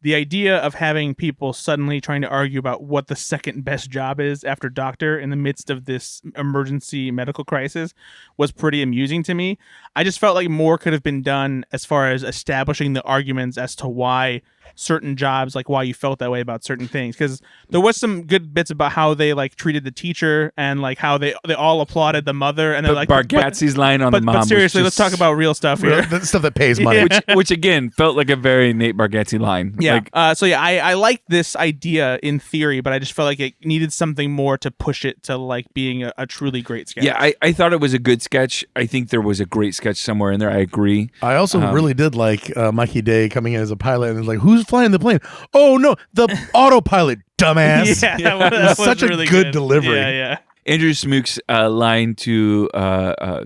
the idea of having people suddenly trying to argue about what the second best job is after doctor in the midst of this emergency medical crisis was pretty amusing to me. I just felt like more could have been done as far as establishing the arguments as to why certain jobs, like why you felt that way about certain things, because there was some good bits about how they like treated the teacher and like how they all applauded the mother, and they're like Bargatze's line on the mom. But seriously, let's talk about real stuff here. The stuff that pays money. which again felt like a very Nate Bargatze line. Yeah. I liked this idea in theory, but I just felt like it needed something more to push it to like being a truly great sketch. Yeah, I thought it was a good sketch. I think there was a great sketch somewhere in there. I agree. I also really did like Mikey Day coming in as a pilot and like, who's flying the plane? Oh no, the autopilot, dumbass. Yeah, that was such really a good delivery. Yeah. Andrew Smook's line to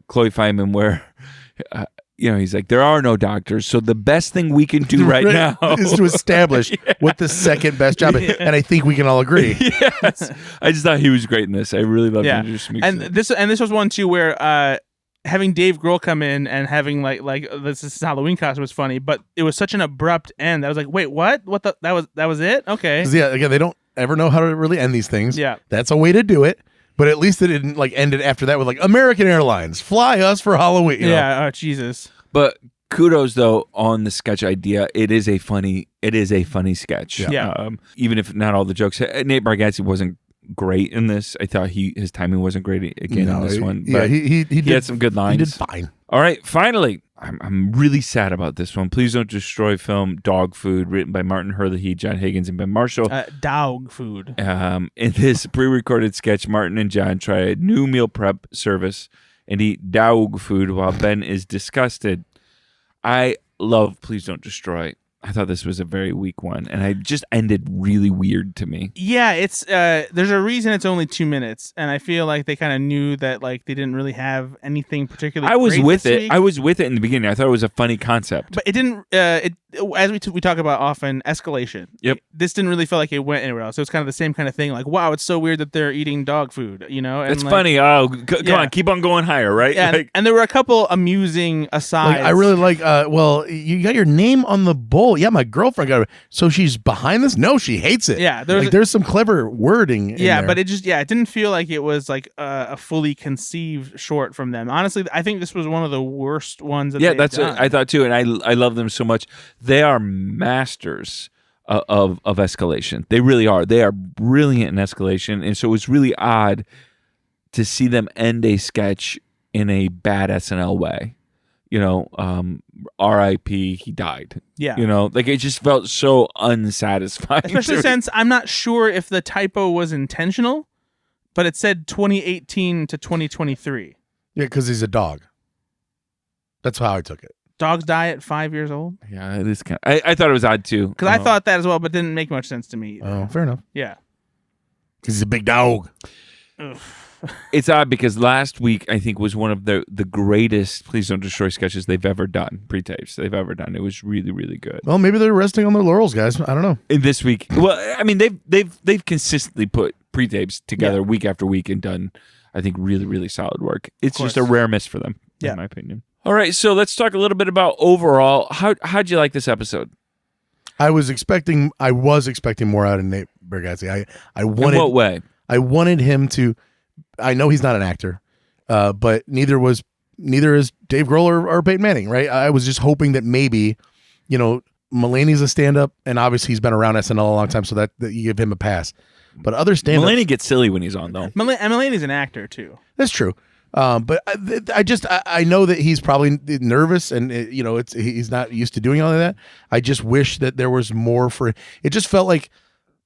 Chloe Feynman where he's like, there are no doctors, so the best thing we can do right now is to establish what the second best job is. And I think we can all agree. Yes. I just thought he was great in this. I really loved Andrew Smook. And this was one too where having Dave Grohl come in and having like this Halloween costume was funny, but it was such an abrupt end. I was like, wait, what? What that was it? Okay. Yeah, again, they don't ever know how to really end these things. Yeah. That's a way to do it. But at least it didn't like end it after that with like American Airlines, fly us for Halloween. Yeah, oh Jesus. But kudos though on the sketch idea. It is a funny sketch. Yeah. Even if not all the jokes. Nate Bargatze wasn't great in this. I thought his timing wasn't great again in this one. But he had some good lines. He did fine. All right, finally, I'm really sad about this one. Please Don't Destroy film Dog Food, written by Martin Herlihy, John Higgins, and Ben Marshall. Dog food. In this pre-recorded sketch, Martin and John try a new meal prep service and eat dog food while Ben is disgusted. I love Please Don't Destroy. I thought this was a very weak one, and it just ended really weird to me. Yeah, it's there's a reason it's only 2 minutes, and I feel like they kind of knew that like they didn't really have anything particularly. I was great with this it. week. I was with it in the beginning. I thought it was a funny concept, but it didn't. As we talk about often, escalation. Yep. This didn't really feel like it went anywhere else. It was kind of the same kind of thing. Like, wow, it's so weird that they're eating dog food. And it's funny. Oh, come on, keep on going higher, right? Yeah, and there were a couple amusing asides. Like, I really like. Well, you got your name on the bowl. Yeah, my girlfriend got it. So she's behind this. No, she hates it. Yeah, there's some clever wording. In there. But it didn't feel like it was like a fully conceived short from them. Honestly, I think this was one of the worst ones. That's what I thought too, and I love them so much. They are masters of escalation. They really are. They are brilliant in escalation, and so it was really odd to see them end a sketch in a bad SNL way. R.I.P. He died. Yeah. Like it just felt so unsatisfying. Especially since I'm not sure if the typo was intentional, but it said 2018 to 2023. Yeah, because he's a dog. That's how I took it. Dogs die at 5 years old? Yeah, it is kind of, I thought it was odd too. Because I thought that as well, but didn't make much sense to me either. Oh, fair enough. Yeah. Because he's a big dog. Ugh. It's odd because last week I think was one of the greatest Please Don't Destroy sketches they've ever done, pre-tapes they've ever done. It was really, really good. Well, maybe they're resting on their laurels, guys. I don't know. And this week, well, I mean, they've consistently put pre-tapes together week after week and done, I think, really, really solid work. It's just a rare miss for them, in my opinion. All right, so let's talk a little bit about overall. How'd you like this episode? I was expecting more out of Nate Bargatze. I wanted, in what way? I wanted him to. I know he's not an actor, but neither is Dave Grohl or Peyton Manning, right? I was just hoping that maybe, Mulaney's a stand-up, and obviously he's been around SNL a long time, so that you give him a pass. But other stand-ups, Mulaney gets silly when he's on, though. Mulaney's an actor too. That's true. But I know that he's probably nervous, and he's not used to doing all of that. I just wish that there was more for. It just felt like,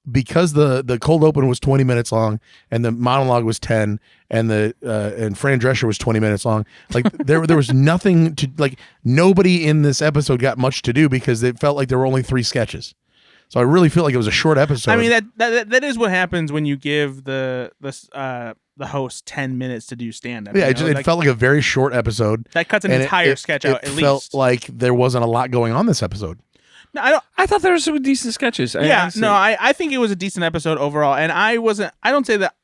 because the cold open was 20 minutes long and the monologue was 10 and and Fran Drescher was 20 minutes long, like there was nothing to, like, nobody in this episode got much to do because it felt like there were only 3 sketches. So I really feel like it was a short episode. I mean, that is what happens when you give the host 10 minutes to do stand up. Yeah, it felt like a very short episode. That cuts an entire sketch out at least. It felt like there wasn't a lot going on this episode. No, I thought there were some decent sketches. I think it was a decent episode overall, and I don't say that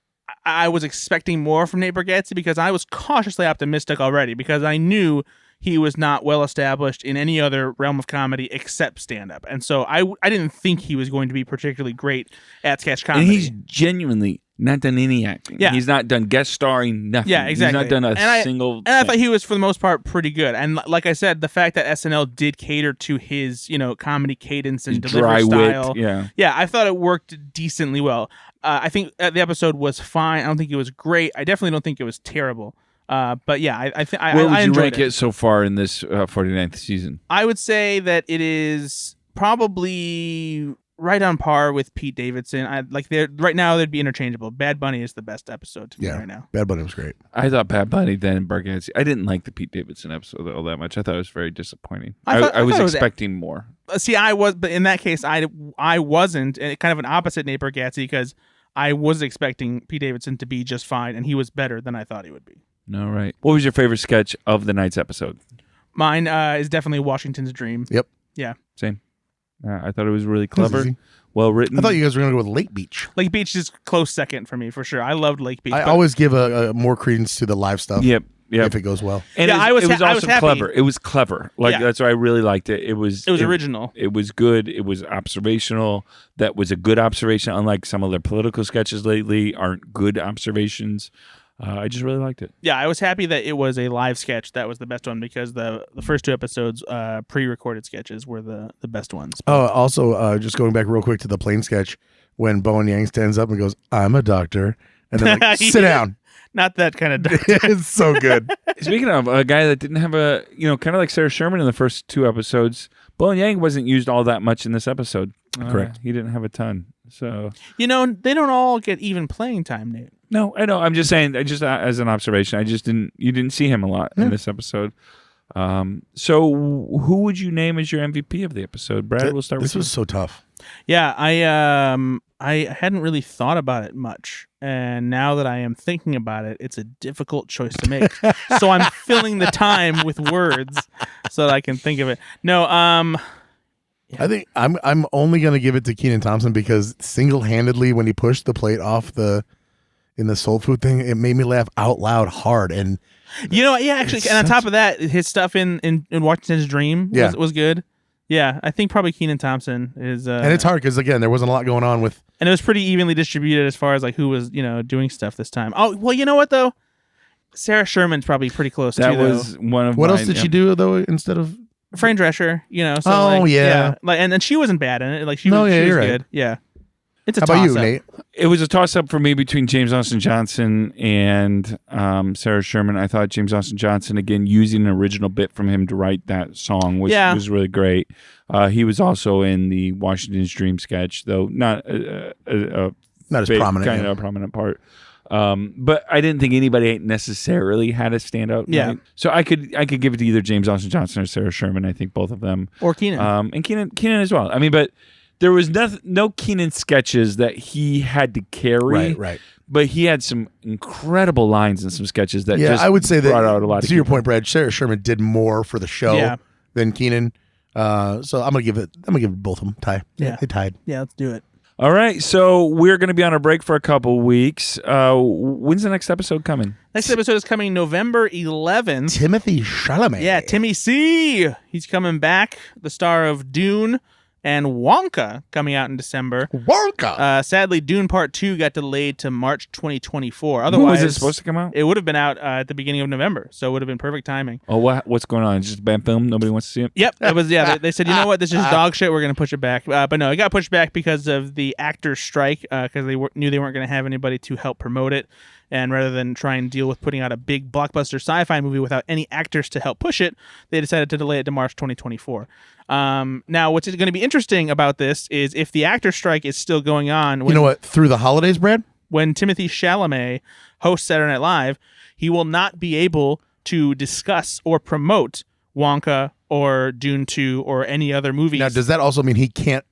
I was expecting more from Nate Bargatze, because I was cautiously optimistic already, because I knew he was not well established in any other realm of comedy except stand-up, and so I didn't think he was going to be particularly great at sketch comedy. And he's genuinely not done any acting. Yeah. He's not done guest starring, nothing. Yeah, exactly. He's not done a single And I thought he was, for the most part, pretty good. And like I said, the fact that SNL did cater to his, comedy cadence and delivery style. Wit, yeah, I thought it worked decently well. I think the episode was fine. I don't think it was great. I definitely don't think it was terrible. But yeah, I think I Where would you enjoyed rank it so far in this 49th season? I would say that it is probably right on par with Pete Davidson. Right now they'd be interchangeable. Bad Bunny is the best episode to me right now. Bad Bunny was great. I thought Bad Bunny then Bargatze. I didn't like the Pete Davidson episode all that much. I thought it was very disappointing. I was expecting more. See, but in that case, I wasn't, and kind of an opposite Nate Bargatze, because I was expecting Pete Davidson to be just fine, and he was better than I thought he would be. All right. What was your favorite sketch of the night's episode? Mine is definitely Washington's Dream. Yep. Yeah. Same. I thought it was really clever, well written. I thought you guys were going to go with Lake Beach. Lake Beach is close second for me, for sure. I loved Lake Beach. I always give a more credence to the live stuff. Yep. If it goes well. And yeah, it was also happy. clever. It was clever. That's why I really liked it. It was original. It was good. It was observational. That was a good observation, unlike some of their political sketches lately aren't good observations. I just really liked it. Yeah, I was happy that it was a live sketch. That was the best one, because the first 2 episodes, pre-recorded sketches, were the best ones. Oh, also, just going back real quick to the plane sketch, when Bowen Yang stands up and goes, "I'm a doctor," and then sit down. Not that kind of doctor. It's so good. Speaking of a guy that didn't have kind of like Sarah Sherman in the first 2 episodes, Bowen Yang wasn't used all that much in this episode. Correct. He didn't have a ton. So they don't all get even playing time, Nate. No, I know. I'm just saying, just as an observation, you didn't see him a lot in this episode. So who would you name as your MVP of the episode, Brad? We'll start with this. Was so tough. Yeah, I hadn't really thought about it much, and now that I am thinking about it, it's a difficult choice to make. So I'm filling the time with words so that I can think of it. No, I think I'm only going to give it to Kenan Thompson, because single-handedly, when he pushed the plate off in the soul food thing, it made me laugh out loud hard. And actually, and on top of that, his stuff in Washington's Dream was good. Yeah, I think probably Kenan Thompson is. And it's hard because, again, there wasn't a lot going on with. And it was pretty evenly distributed as far as like who was doing stuff this time. Oh well, you know what though, Sarah Sherman's probably pretty close. That was one of. What else did she do though instead of? Fran Drescher, So Oh, like, yeah. Like, and then she wasn't bad in it. Like she No, was, yeah, she was you're right. good. Yeah. It's a How about you, toss-up. Nate? It was a toss-up for me between James Austin Johnson and Sarah Sherman. I thought James Austin Johnson, again, using an original bit from him to write that song was really great. He was also in the Washington's Dream sketch, though not Not as prominent. kind of a prominent part. But I didn't think anybody necessarily had a standout. Yeah. night. So I could give it to either James Austin Johnson or Sarah Sherman. I think both of them. Or Keenan. And Keenan as well. I mean, but there was no Keenan sketches that he had to carry. Right. But he had some incredible lines in some sketches that Yeah, just I would say that, brought out a lot of to your people. point, Brad, Sarah Sherman did more for the show than Keenan. So I'm gonna give it both of them tie. Yeah. They tied. Yeah, let's do it. All right, so we're going to be on a break for a couple weeks. When's the next episode coming? Next episode is coming November 11th. Timothy Chalamet. Yeah, Timmy C. He's coming back, the star of Dune and Wonka coming out in December. Wonka. Sadly, Dune Part 2 got delayed to March 2024. When Otherwise, was it supposed to come out? It would have been out at the beginning of November, so it would have been perfect timing. Oh, what's going on? It's just a bad film? Nobody wants to see it? Yep, it was. Yeah, they said, you know what, this is dog shit. We're going to push it back. But no, it got pushed back because of the actors' strike, because they knew they weren't going to have anybody to help promote it. And rather than try and deal with putting out a big blockbuster sci-fi movie without any actors to help push it, they decided to delay it to March 2024. Now, what's going to be interesting about this is if the actor strike is still going on. You know what? Through the holidays, Brad? When Timothy Chalamet hosts Saturday Night Live, he will not be able to discuss or promote Wonka or Dune 2 or any other movies. Now, does that also mean he couldn't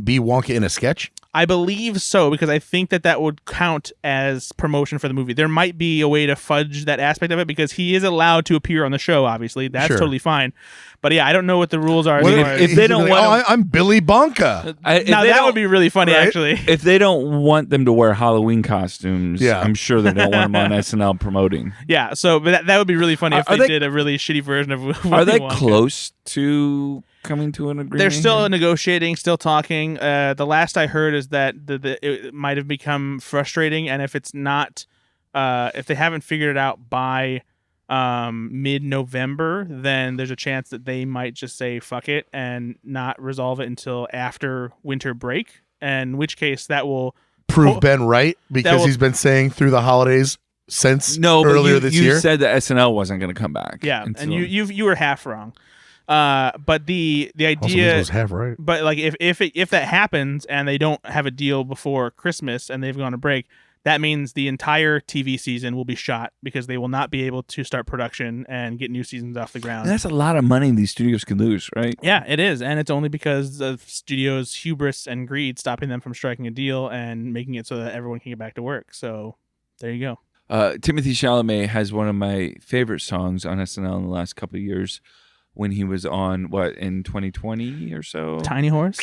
be Wonka in a sketch? I believe so, because I think that would count as promotion for the movie. There might be a way to fudge that aspect of it, because he is allowed to appear on the show, obviously. That's totally fine. But yeah, I don't know what the rules are. If they don't want I'm Billy Bonka. Now, that would be really funny, right? actually. If they don't want them to wear Halloween costumes, I'm sure they don't want them on SNL promoting. Yeah, so but that would be really funny if they did a really shitty version of Are they Wonka. close to coming to an agreement? They're still here? negotiating, still talking. The last I heard is that it might have become frustrating, and if it's not, if they haven't figured it out by mid-November, then there's a chance that they might just say fuck it and not resolve it until after winter break, in which case that will Prove Ben right, because he's been saying through the holidays since earlier this year. You said that SNL wasn't going to come back. Yeah, and you were half wrong. But the idea was half right. But like if that happens and they don't have a deal before Christmas and they've gone to break, that means the entire TV season will be shot, because they will not be able to start production and get new seasons off the ground. And that's a lot of money these studios could lose, right? Yeah, it is, and it's only because of studios' hubris and greed stopping them from striking a deal and making it so that everyone can get back to work. So there you go. Timothy Chalamet has one of my favorite songs on SNL in the last couple of years, when he was on, in 2020 or so? Tiny Horse?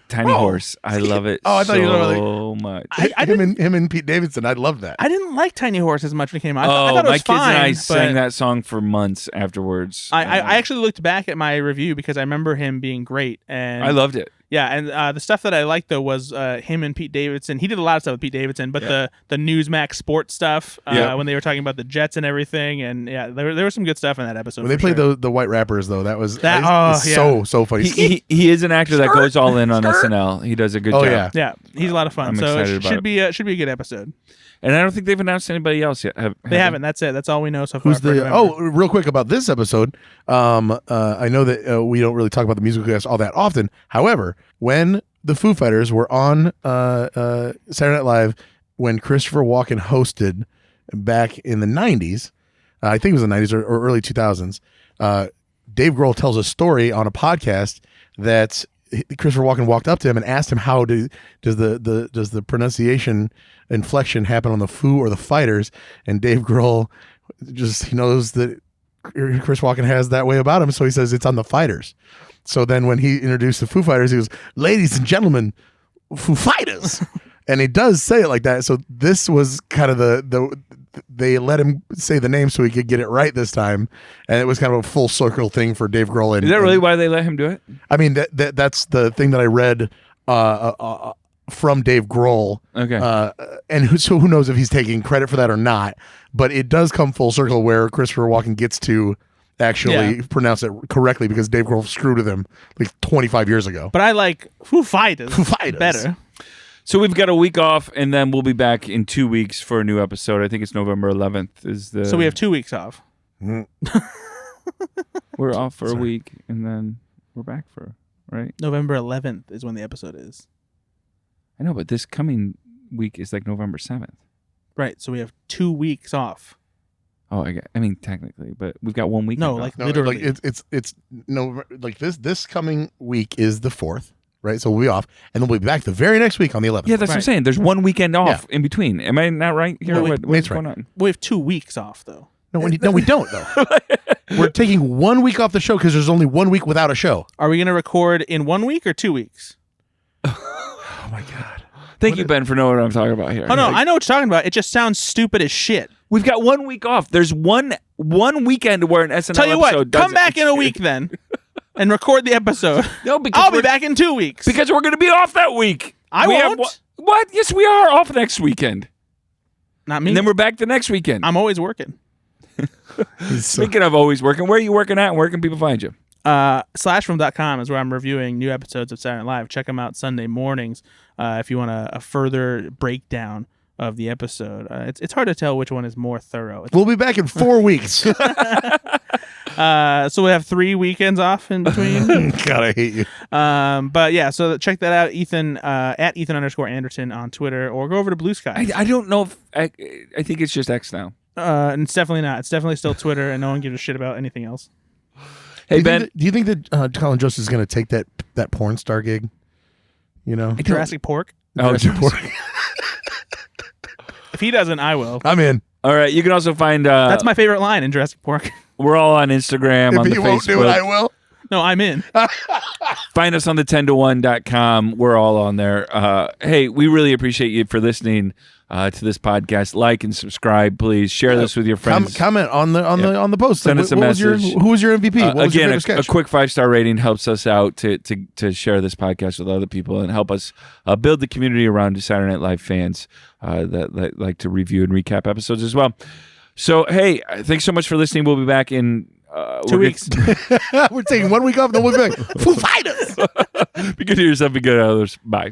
Tiny Horse. I love it I thought you were so much. Him and Pete Davidson, I'd love that. I didn't like Tiny Horse as much when it came out. I thought it was fine. My kids and I sang that song for months afterwards. I actually looked back at my review because I remember him being great. And I loved it. Yeah, and the stuff that I liked, though, was him and Pete Davidson. He did a lot of stuff with Pete Davidson, but the Newsmax sports stuff, when they were talking about the Jets and everything, and yeah, there was some good stuff in that episode. When they played the white rappers, though, that was so funny. He is an actor that goes all in on SNL. He does a good job. Yeah, he's a lot of fun. I'm so excited it should be a good episode. And I don't think they've announced anybody else yet. They haven't. That's it. That's all we know so far. Who's real quick about this episode. I know that we don't really talk about the musical guests all that often. However, when the Foo Fighters were on Saturday Night Live, when Christopher Walken hosted back in the 90s, I think it was the 90s or early 2000s, Dave Grohl tells a story on a podcast that Christopher Walken walked up to him and asked him, how does the pronunciation inflection happen on the Foo or the Fighters? And Dave Grohl he knows that Chris Walken has that way about him, so he says it's on the Fighters. So then when he introduced the Foo Fighters, he goes, "Ladies and gentlemen, Foo Fighters." And he does say it like that. So this was kind of they let him say the name so he could get it right this time, and it was kind of a full circle thing for Dave Grohl. Is that really why they let him do it? I mean, that's the thing that I read from Dave Grohl. Okay. And who knows if he's taking credit for that or not? But it does come full circle where Christopher Walken gets to actually pronounce it correctly because Dave Grohl screwed with him like 25 years ago. But I like Foo Fighters. Foo Fighters. Better. So we've got a week off, and then we'll be back in 2 weeks for a new episode. I think it's November 11th. So we have 2 weeks off. We're off for a week, and then we're back for, right? November 11th is when the episode is. I know, but this coming week is like November 7th. Right, so we have 2 weeks off. Oh, I mean, technically, but we've got 1 week. No, like literally. Like it's no, like this coming week is the 4th. Right, so we'll be off, and then we'll be back the very next week on the 11th. Yeah, that's what I'm saying. There's 1 weekend off in between. Am I not right here? No, What's going on? We have 2 weeks off, though. No, we don't, though. We're taking 1 week off the show because there's only 1 week without a show. Are we going to record in 1 week or 2 weeks? Oh, my God. Thank you, Ben, for knowing what I'm talking about here. Oh, no, I know what you're talking about. It just sounds stupid as shit. We've got 1 week off. There's one weekend where an SNL Tell you episode what, doesn't come back in a week then and record the episode. No, because I'll be back in 2 weeks. Because we're going to be off that week. I won't. What? Yes, we are off next weekend. Not me. And then we're back the next weekend. I'm always working. Speaking of always working, where are you working at and where can people find you? Slashfilm.com is where I'm reviewing new episodes of Saturday Night Live. Check them out Sunday mornings if you want a further breakdown of the episode. It's hard to tell which one is more thorough. We'll be back in 4 weeks. So we have 3 weekends off in between. God, I hate you. But yeah, so check that out. Ethan at Ethan_Anderson on Twitter, or go over to Blue Sky. I don't know if I think it's just X now. And it's definitely not. It's definitely still Twitter, and no one gives a shit about anything else. Hey, Ben. Do you think that Colin Jost is going to take that porn star gig? You know, Jurassic Pork. Oh, Jurassic Pork. If he doesn't, I will. I'm in. All right. You can also find. That's my favorite line in Jurassic Pork. We're all on Instagram. On If the he won't Facebook. do it, I will. No, I'm in. Find us on the 10to1.com. We're all on there. Hey, we really appreciate you for listening to this podcast. Like and subscribe, please. Share this with your friends. Comment on the post. Send us a message. Who was your MVP? What was your Again, favorite a sketch? quick 5-star rating helps us out to share this podcast with other people and help us build the community around Saturday Night Live fans that like to review and recap episodes as well. So, hey, thanks so much for listening. We'll be back in 2 weeks. We're taking 1 week off, and then we'll be back. Foo Fighters. Be good to yourself. Be good to others. Bye.